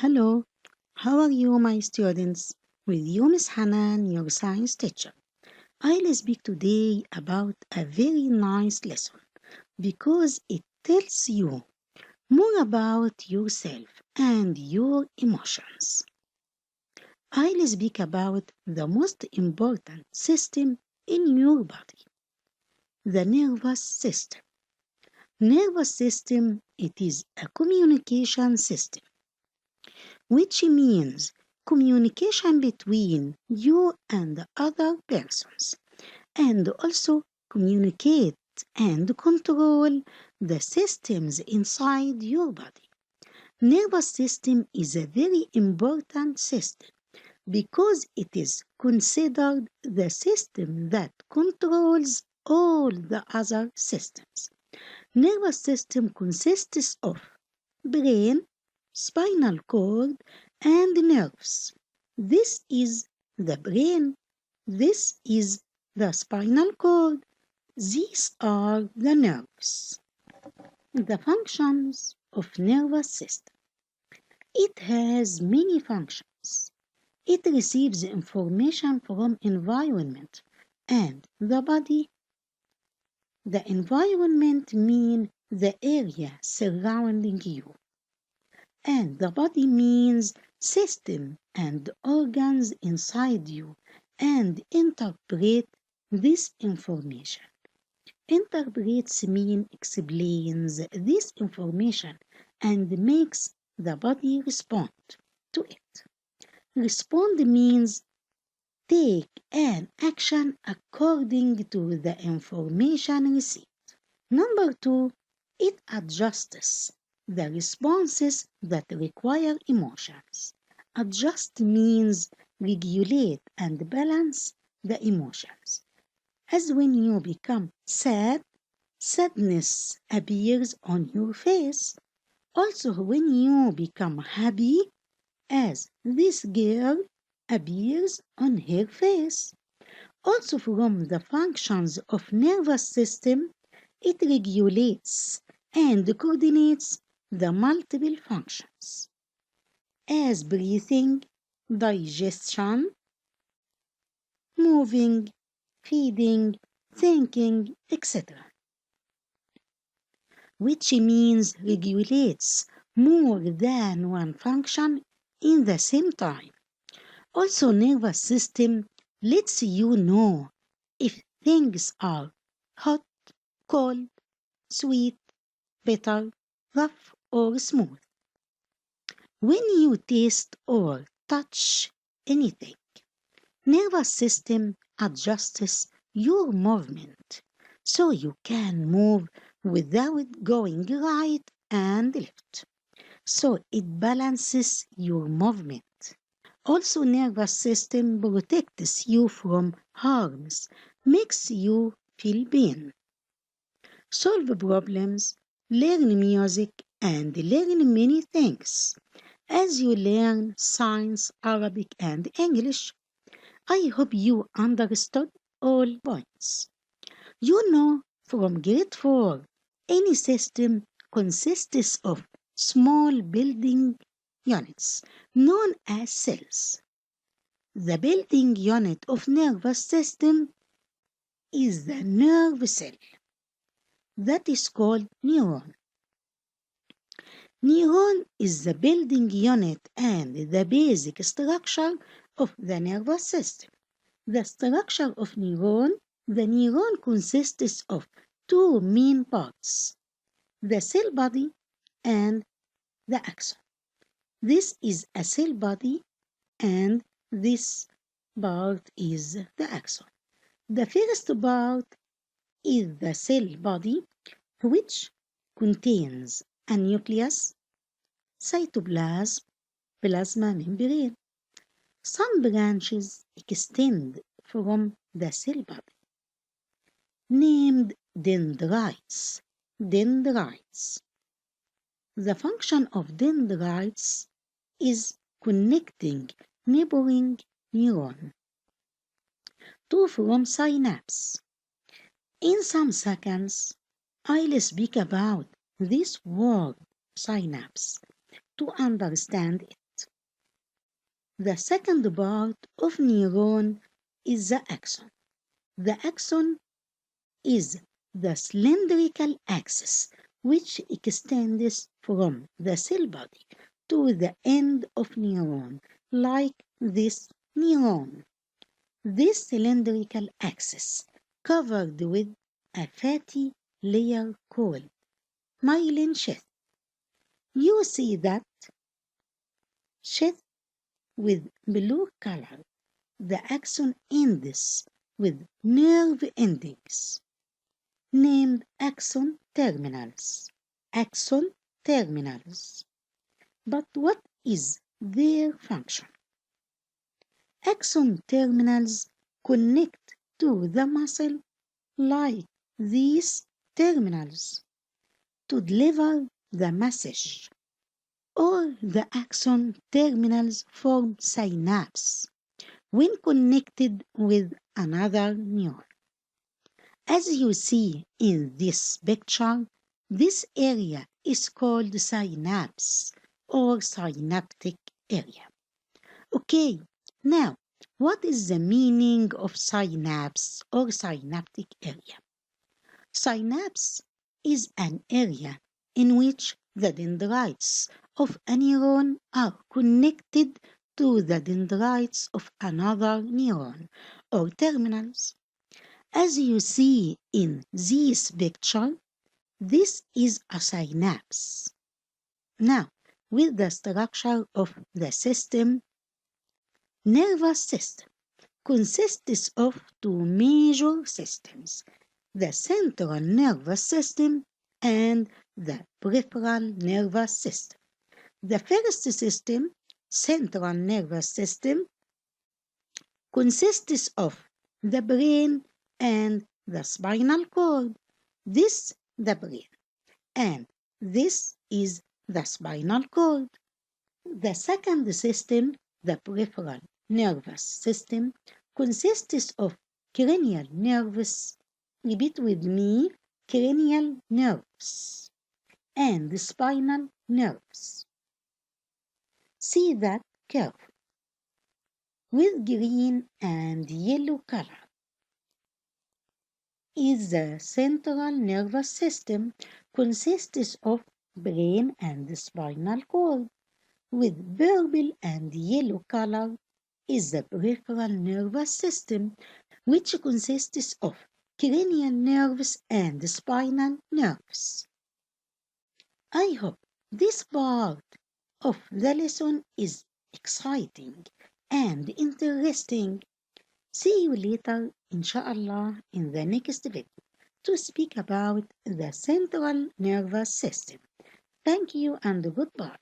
Hello, how are you, my students? With you, Miss Hanan, your science teacher. I'll speak today about a very nice lesson because it tells you more about yourself and your emotions. I'll speak about the most important system in your body, the nervous system. Nervous system, it is a communication system which means communication between you and other persons, and also communicate and control the systems inside your body. Nervous system is a very important system because it is considered the system that controls all the other systems. Nervous system consists of brain, spinal cord, and nerves. This is the brain. This is the spinal cord. These are the nerves. The functions of nervous system. It has many functions. It receives information from environment and the body. The environment means the area surrounding you. And the body means system and organs inside you and interpret this information. Interprets mean explains this information and makes the body respond to it. Respond means take an action according to the information received. Number two, it adjusts the responses that require emotions. Adjust means regulate and balance the emotions. As when you become sad, sadness appears on your face. Also, when you become happy, as this girl appears on her face. Also, from the functions of nervous system, it regulates and coordinates the multiple functions as breathing, digestion, moving, feeding, thinking, etc., which means regulates more than one function in the same time. Also, nervous system lets you know if things are hot, cold, sweet, bitter, rough, or smooth. When you taste or touch anything, nervous system adjusts your movement so you can move without going right and left. So it balances your movement. Also, nervous system protects you from harms, makes you feel pain, solve problems, learn music, and learn many things. As you learn science, Arabic, and English, I hope you understood all points. You know from grade 4, any system consists of small building units known as cells. The building unit of nervous system is the nerve cell that is called neuron. Neuron is the building unit and the basic structure of the nervous system. The structure of the neuron consists of two main parts, the cell body and the axon. This is a cell body and this part is the axon. The first part is the cell body, which contains a nucleus, cytoplasm, plasma membrane. Some branches extend from the cell body, named dendrites. Dendrites. The function of dendrites is connecting neighboring neuron to from synapse. In some seconds, I'll speak about this word synapse to understand it. The second part of neuron is the axon. The axon is the cylindrical axis which extends from the cell body to the end of neuron, like this neuron. This cylindrical axis covered with a fatty layer called myelin sheath. You see that sheath with blue color. The axon ends with nerve endings named axon terminals. Axon terminals. But what is their function? Axon terminals connect to the muscle like these terminals to deliver the message. All the axon terminals form synapse when connected with another neuron. As you see in this picture, this area is called synapse or synaptic area. Okay, now what is the meaning of synapse or synaptic area? Synapse is an area in which the dendrites of a neuron are connected to the dendrites of another neuron or terminals. As you see in this picture, this is a synapse. Now, with the structure of the system, nervous system consists of two major systems, the central nervous system and the peripheral nervous system. The first system, central nervous system, consists of the brain and the spinal cord. This the brain and this is the spinal cord. The second system, the peripheral nervous system, consists of cranial nerves. Repeat with me, cranial nerves and spinal nerves. See that curve with green and yellow color is the central nervous system, consists of brain and spinal cord. With purple and yellow color is the peripheral nervous system, which consists of cranial nerves and spinal nerves. I hope this part of the lesson is exciting and interesting. See you later, inshallah, in the next video to speak about the central nervous system. Thank you and goodbye.